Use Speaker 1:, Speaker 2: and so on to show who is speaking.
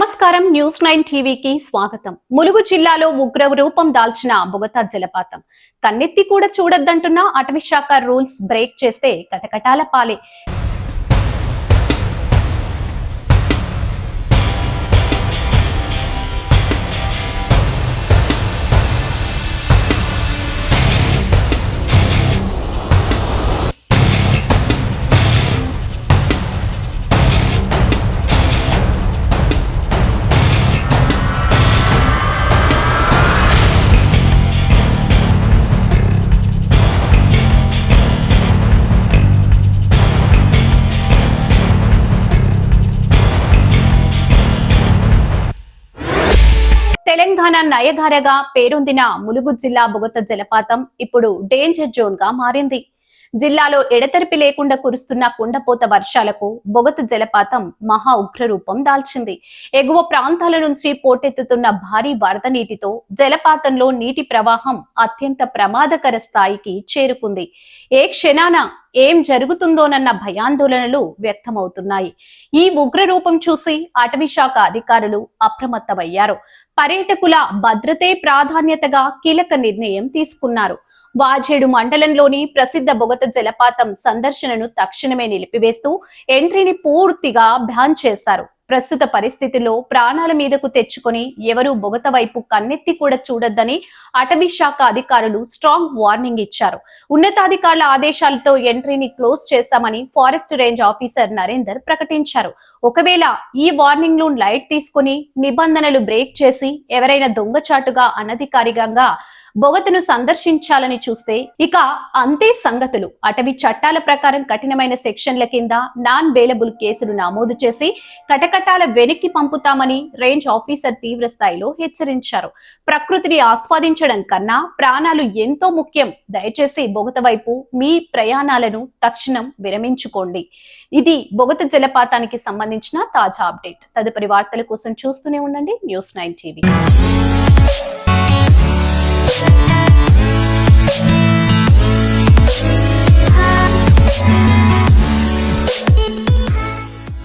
Speaker 1: నమస్కారం న్యూస్ 9 టీవీకి స్వాగతం. ములుగు జిల్లాలో ఉగ్ర రూపం దాల్చిన బొగతా జలపాతం కన్నెత్తి కూడా చూడొద్దంటున్న అటవీ శాఖ రూల్స్ బ్రేక్ చేస్తే కటకటాల పాలే. తెలంగాణ నయగారగా పేరొందిన ములుగు జిల్లా బొగత జలపాతం ఇప్పుడు డేంజర్ జోన్ గా మారింది. జిల్లాలో ఎడతెరిపి లేకుండా కురుస్తున్న కుండపోత వర్షాలకు బొగత జలపాతం మహా ఉగ్ర రూపం దాల్చింది. ఎగువ ప్రాంతాల నుంచి పోటెత్తుతున్న భారీ వరద నీటితో జలపాతంలో నీటి ప్రవాహం అత్యంత ప్రమాదకర స్థాయికి చేరుకుంది. ఏ క్షణాన ఏం జరుగుతుందోనన్న భయాందోళనలు వ్యక్తమవుతున్నాయి. ఈ ఉగ్ర రూపం చూసి అటవీ శాఖ అధికారులు అప్రమత్తమయ్యారు. పర్యాటకుల భద్రతే ప్రాధాన్యతగా కీలక నిర్ణయం తీసుకున్నారు. వాజేడు మండలంలోని ప్రసిద్ధ బొగత జలపాతం సందర్శనను తక్షణమే నిలిపివేస్తూ ఎంట్రీని పూర్తిగా బ్యాన్ చేశారు. ప్రస్తుత పరిస్థితుల్లో ప్రాణాల మీదకు తెచ్చుకొని ఎవరూ బొగత వైపు కన్నెత్తి కూడా చూడొద్దని అటవీ శాఖ అధికారులు స్ట్రాంగ్ వార్నింగ్ ఇచ్చారు. ఉన్నతాధికారుల ఆదేశాలతో ఎంట్రీని క్లోజ్ చేశామని ఫారెస్ట్ రేంజ్ ఆఫీసర్ నరేందర్ ప్రకటించారు. ఒకవేళ ఈ వార్నింగ్ ను లైట్ తీసుకుని నిబంధనలు బ్రేక్ చేసి ఎవరైనా దొంగచాటుగా అనధికారికంగా బొగతను సందర్శించాలని చూస్తే ఇక అంతే సంగతులు. అటవీ చట్టాల ప్రకారం కఠినమైన సెక్షన్ల కింద నాన్ బెయిలబుల్ కేసులు నమోదు చేసి కటకటాల వెనక్కి పంపుతామని రేంజ్ ఆఫీసర్ తీవ్ర స్థాయిలో హెచ్చరించారు. ప్రకృతిని ఆస్వాదించడం కన్నా ప్రాణాలు ఎంతో ముఖ్యం. దయచేసి బొగత వైపు మీ ప్రయాణాలను తక్షణం విరమించుకోండి. ఇది బొగత జలపాతానికి సంబంధించిన తాజా అప్డేట్. తదుపరి వార్తల కోసం చూస్తూనే ఉండండి న్యూస్ 9 టీవీ. Thank you.